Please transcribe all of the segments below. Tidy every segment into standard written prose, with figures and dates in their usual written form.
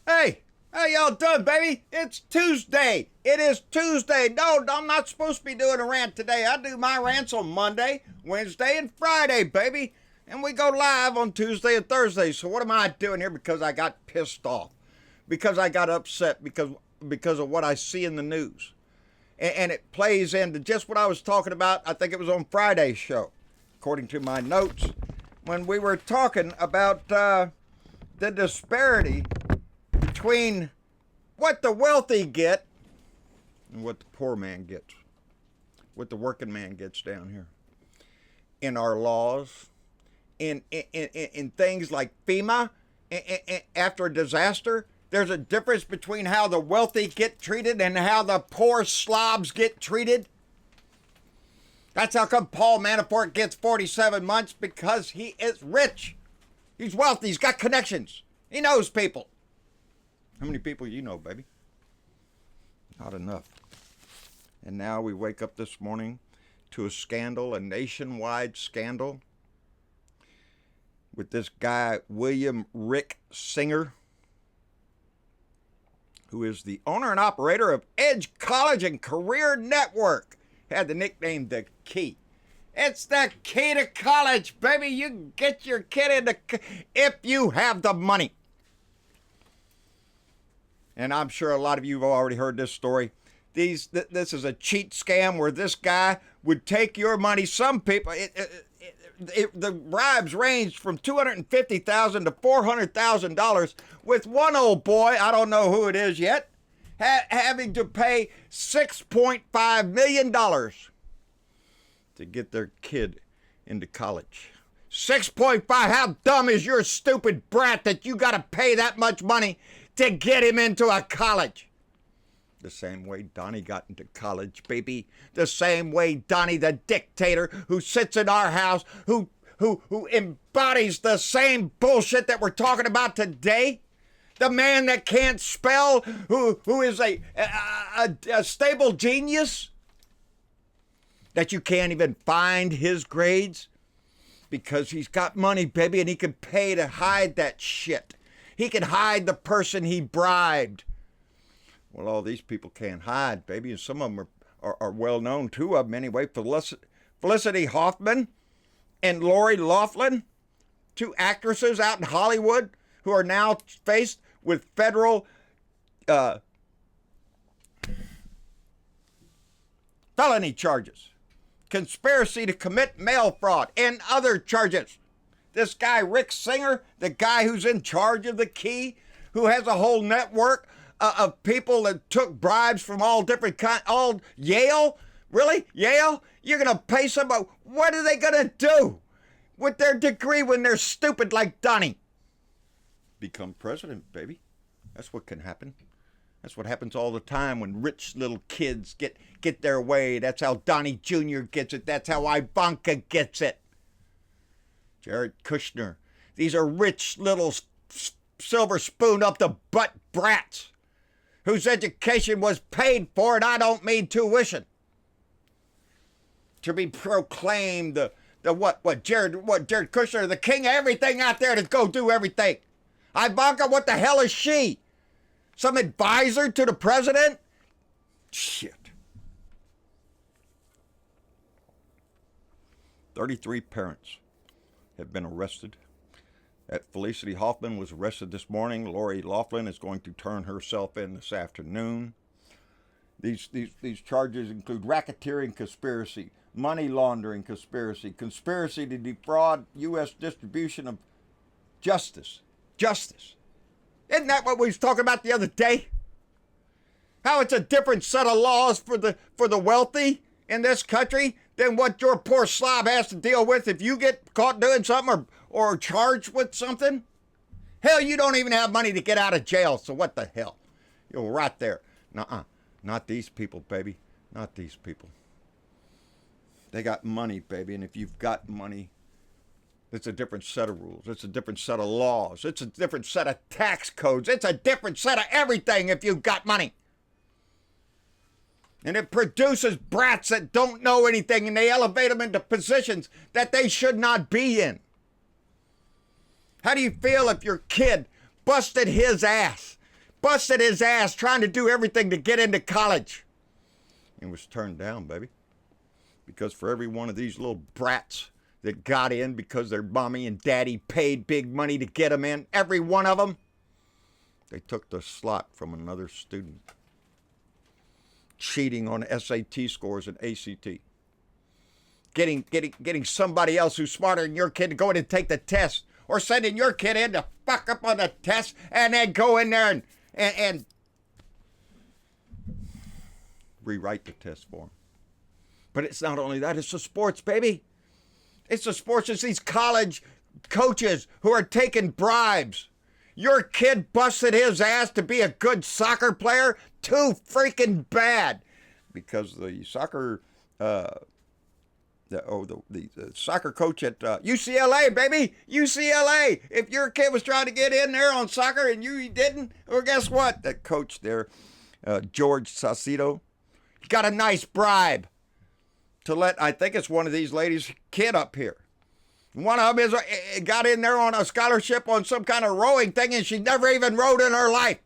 Hey, how y'all doing, baby? It's Tuesday. It is Tuesday. No, I'm not supposed to be doing a rant today. I do my rants on Monday, Wednesday, and Friday, baby. And we go live on Tuesday and Thursday. So what am I doing here? Because I got pissed off. Because I got upset because of what I see in the news. And it plays into just what I was talking about. I think it was on Friday's show, according to my notes, when we were talking about the disparity between what the wealthy get and what the poor man gets, what the working man gets down here. In our laws, in things like FEMA, after a disaster, there's a difference between how the wealthy get treated and how the poor slobs get treated. That's how come Paul Manafort gets 47 months, because he is rich. He's wealthy. He's got connections. He knows people. How many people you know, baby? Not enough. And now we wake up this morning to a scandal, a nationwide scandal, with this guy, William Rick Singer, who is the owner and operator of Edge College and Career Network. Had the nickname The Key. It's the key to college, baby. You can get your kid into if you have the money. And I'm sure a lot of you have already heard this story. This is a cheat scam where this guy would take your money. Some people, the bribes ranged from $250,000 to $400,000, with one old boy, I don't know who it is yet, having to pay $6.5 million to get their kid into college. 6.5, how dumb is your stupid brat that you got to pay that much money to get him into a college? The same way Donnie got into college, baby. The same way Donnie, the dictator who sits in our house, who embodies the same bullshit that we're talking about today. The man that can't spell, who is a stable genius, that you can't even find his grades because he's got money, baby, and he can pay to hide that shit. He can hide the person he bribed. Well, all these people can't hide, baby, and some of them are well known, two of them anyway. Felicity Huffman and Lori Loughlin, two actresses out in Hollywood who are now faced with federal felony charges, conspiracy to commit mail fraud, and other charges. This guy, Rick Singer, the guy who's in charge of The Key, who has a whole network of people that took bribes from all different kinds, all Yale? Really? Yale? You're going to pay somebody? What are they going to do with their degree when they're stupid like Donnie? Become president, baby. That's what can happen. That's what happens all the time when rich little kids get their way. That's how Donnie Jr. gets it. That's how Ivanka gets it. Jared Kushner. These are rich little silver spoon up the butt brats whose education was paid for, and I don't mean tuition. To be proclaimed the Jared Kushner, the king of everything out there, to go do everything. Ivanka, what the hell is she? Some advisor to the president? Shit. 33 parents have been arrested. That Felicity Huffman was arrested this morning. Lori Loughlin is going to turn herself in this afternoon. These charges include racketeering conspiracy, money laundering conspiracy, conspiracy to defraud U.S. distribution of justice. Justice. Isn't that what we was talking about the other day? How it's a different set of laws for the wealthy in this country than what your poor slob has to deal with if you get caught doing something or charged with something. Hell, you don't even have money to get out of jail, so what the hell? You're right there. Nuh-uh. Not these people, baby. Not these people. They got money, baby, and if you've got money, it's a different set of rules. It's a different set of laws. It's a different set of tax codes. It's a different set of everything if you've got money. And it produces brats that don't know anything, and they elevate them into positions that they should not be in. How do you feel if your kid busted his ass busted his ass trying to do everything to get into college. And was turned down, baby. Because for every one of these little brats that got in because their mommy and daddy paid big money to get them in, every one of them, they took the slot from another student. Cheating on SAT scores and ACT. Getting somebody else who's smarter than your kid to go in and take the test. Or sending your kid in to fuck up on the test and then go in there and rewrite the test for them. But it's not only that, it's the sports, baby. It's the sports, it's these college coaches who are taking bribes. Your kid busted his ass to be a good soccer player? Too freaking bad. Because the soccer, the soccer coach at UCLA, baby, UCLA. If your kid was trying to get in there on soccer and you didn't, well, guess what? That coach there, George Saucedo, got a nice bribe to let, I think it's one of these ladies' kid up here. One of them got in there on a scholarship on some kind of rowing thing, and she never even rowed in her life.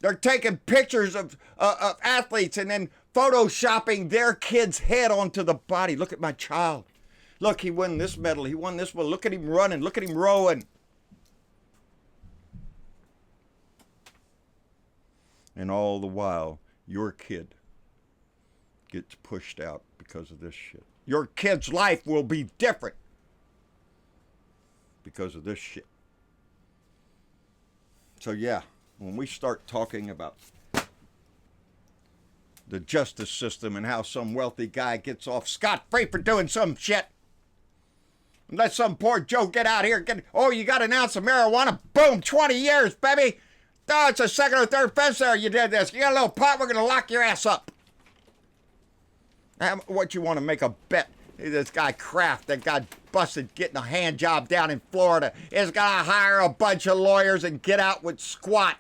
They're taking pictures of athletes and then photoshopping their kid's head onto the body. Look at my child. Look, he won this medal. He won this one. Look at him running. Look at him rowing. And all the while, your kid gets pushed out because of this shit. Your kid's life will be different because of this shit. So yeah, when we start talking about the justice system and how some wealthy guy gets off scot-free for doing some shit, and let some poor Joe get out here, you got an ounce of marijuana, boom, 20 years, baby. Oh, it's a second or third offense there, you did this. You got a little pot, we're going to lock your ass up. What you want to make a bet? This guy Kraft that got busted getting a hand job down in Florida is going to hire a bunch of lawyers and get out with squat.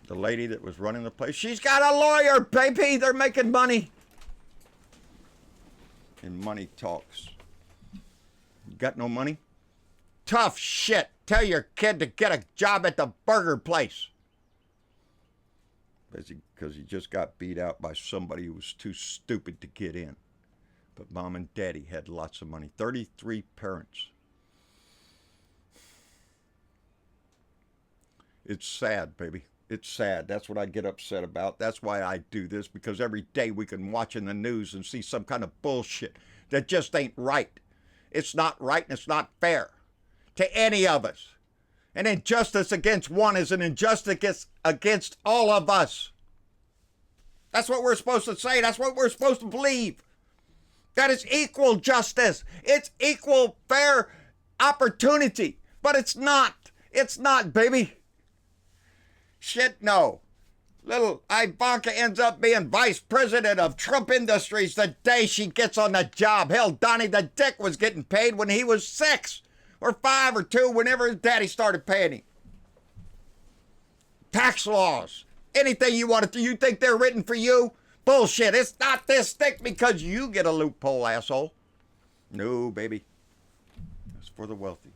The lady that was running the place, she's got a lawyer, baby. They're making money. And money talks. You got no money? Tough shit. Tell your kid to get a job at the burger place. Because he just got beat out by somebody who was too stupid to get in. But mom and daddy had lots of money. 33 parents. It's sad, baby. It's sad. That's what I get upset about. That's why I do this, because every day we can watch in the news and see some kind of bullshit that just ain't right. It's not right and it's not fair to any of us. An injustice against one is an injustice against all of us. That's what we're supposed to say. That's what we're supposed to believe. That is equal justice. It's equal fair opportunity. But it's not. It's not, baby. Shit, no. Little Ivanka ends up being vice president of Trump Industries the day she gets on the job. Hell, Donnie the Dick was getting paid when he was 6 or 5 or 2, whenever his daddy started paying him. Tax laws. Anything you want to do, you think they're written for you? Bullshit. It's not this thick because you get a loophole, asshole. No, baby. It's for the wealthy.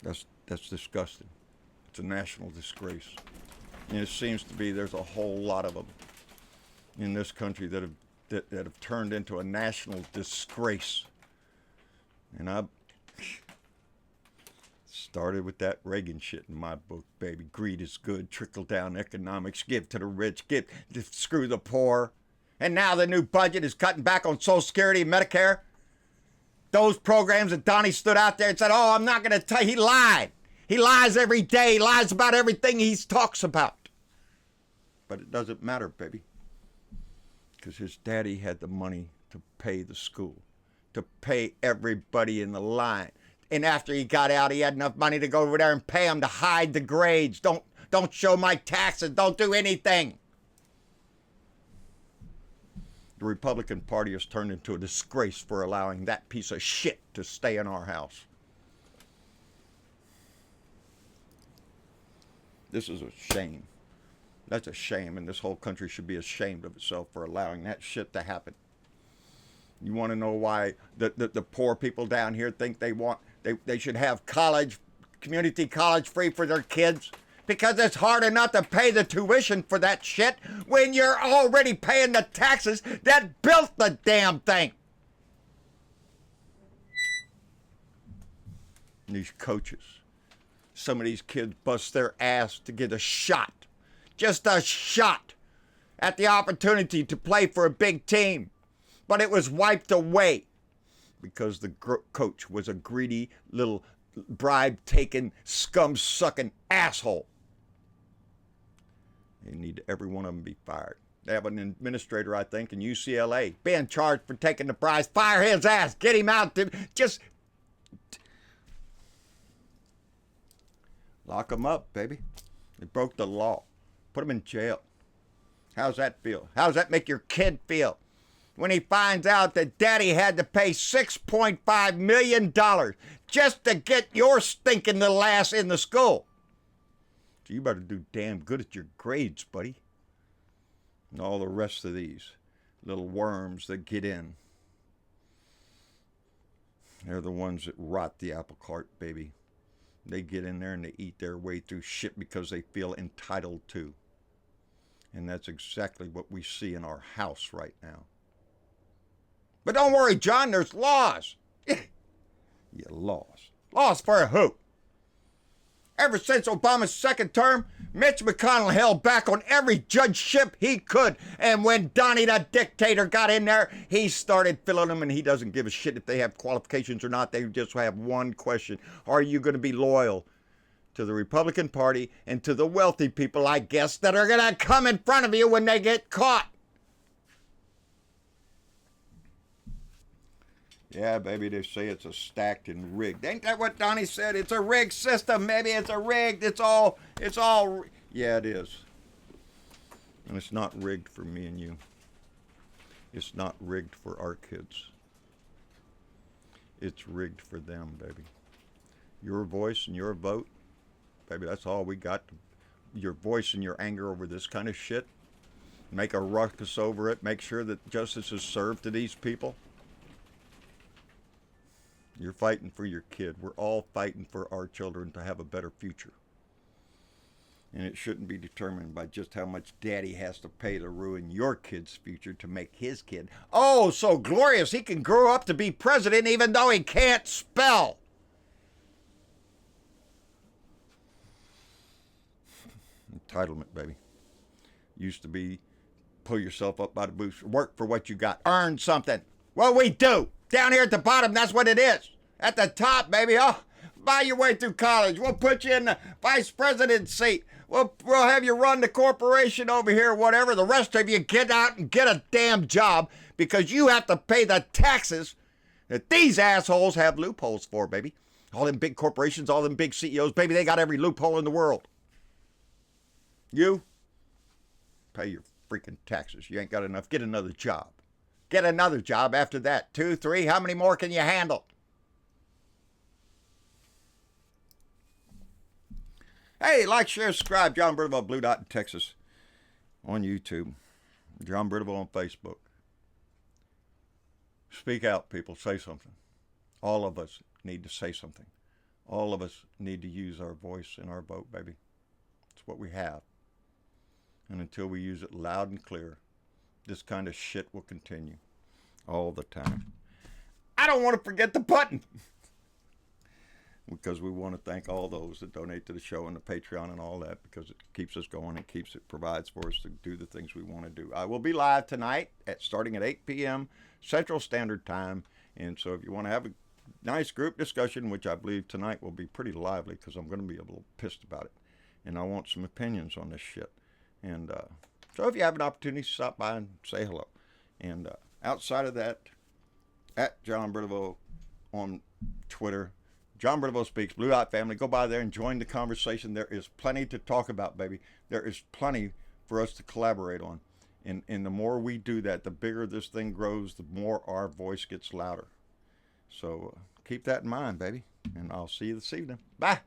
That's disgusting. It's a national disgrace. And it seems to be there's a whole lot of them in this country that have turned into a national disgrace. And I started with that Reagan shit in my book, baby. Greed is good, trickle-down economics, give to the rich, screw the poor. And now the new budget is cutting back on Social Security and Medicare. Those programs that Donnie stood out there and said, I'm not going to tell you. He lied. He lies every day. He lies about everything he talks about. But it doesn't matter, baby. Because his daddy had the money to pay the school, to pay everybody in the line. And after he got out, he had enough money to go over there and pay them to hide the grades. Don't show my taxes. Don't do anything. The Republican Party has turned into a disgrace for allowing that piece of shit to stay in our house. This is a shame. That's a shame, and this whole country should be ashamed of itself for allowing that shit to happen. You want to know why the poor people down here think they should have college, community college free for their kids? Because it's hard enough to pay the tuition for that shit when you're already paying the taxes that built the damn thing. And these coaches, some of these kids bust their ass to get a shot, just a shot at the opportunity to play for a big team. But it was wiped away because the coach was a greedy little bribe-taking, scum-sucking asshole. They need every one of them be fired. They have an administrator, I think, in UCLA being charged for taking the prize. Fire his ass. Get him out. Just lock him up, baby. They broke the law. Put him in jail. How's that feel? How's that make your kid feel? When he finds out that daddy had to pay $6.5 million just to get your stinking little ass in the school. So you better do damn good at your grades, buddy. And all the rest of these little worms that get in, they're the ones that rot the apple cart, baby. They get in there and they eat their way through shit because they feel entitled to. And that's exactly what we see in our house right now. But don't worry, John, there's laws. Yeah, laws. Laws for who? Ever since Obama's second term, Mitch McConnell held back on every judgeship he could. And when Donnie the dictator got in there, he started filling them, and he doesn't give a shit if they have qualifications or not. They just have one question. Are you going to be loyal to the Republican Party and to the wealthy people, I guess, that are going to come in front of you when they get caught? Yeah, baby, they say it's a stacked and rigged. Ain't that what Donnie said? It's a rigged system, maybe it's a rigged. It's all. Yeah, it is. And it's not rigged for me and you. It's not rigged for our kids. It's rigged for them, baby. Your voice and your vote, baby, that's all we got. Your voice and your anger over this kind of shit. Make a ruckus over it. Make sure that justice is served to these people. You're fighting for your kid. We're all fighting for our children to have a better future. And it shouldn't be determined by just how much daddy has to pay to ruin your kid's future to make his kid, oh, so glorious he can grow up to be president even though he can't spell. Entitlement, baby. Used to be pull yourself up by the boots, work for what you got, earn something. Well, we do. Down here at the bottom, that's what it is. At the top, baby, oh, buy your way through college. We'll put you in the vice president seat. We'll have you run the corporation over here, whatever. The rest of you get out and get a damn job because you have to pay the taxes that these assholes have loopholes for, baby. All them big corporations, all them big CEOs, baby, they got every loophole in the world. You pay your freaking taxes. You ain't got enough. Get another job. Get another job after that. 2, 3, how many more can you handle? Hey, like, share, subscribe. John Bridwell, Blue Dot in Texas on YouTube. John Bridwell on Facebook. Speak out, people. Say something. All of us need to say something. All of us need to use our voice and our vote, baby. It's what we have. And until we use it loud and clear, this kind of shit will continue all the time. I don't want to forget the button. Because we want to thank all those that donate to the show and the Patreon and all that, because it keeps us going and provides for us to do the things we want to do. I will be live tonight starting at 8 p.m. Central Standard Time. And so if you want to have a nice group discussion, which I believe tonight will be pretty lively because I'm going to be a little pissed about it. And I want some opinions on this shit. And so if you have an opportunity, stop by and say hello. And outside of that, at John Bridwell on Twitter, John Bridwell Speaks, Blue Dot Family. Go by there and join the conversation. There is plenty to talk about, baby. There is plenty for us to collaborate on. And the more we do that, the bigger this thing grows, the more our voice gets louder. So keep that in mind, baby. And I'll see you this evening. Bye.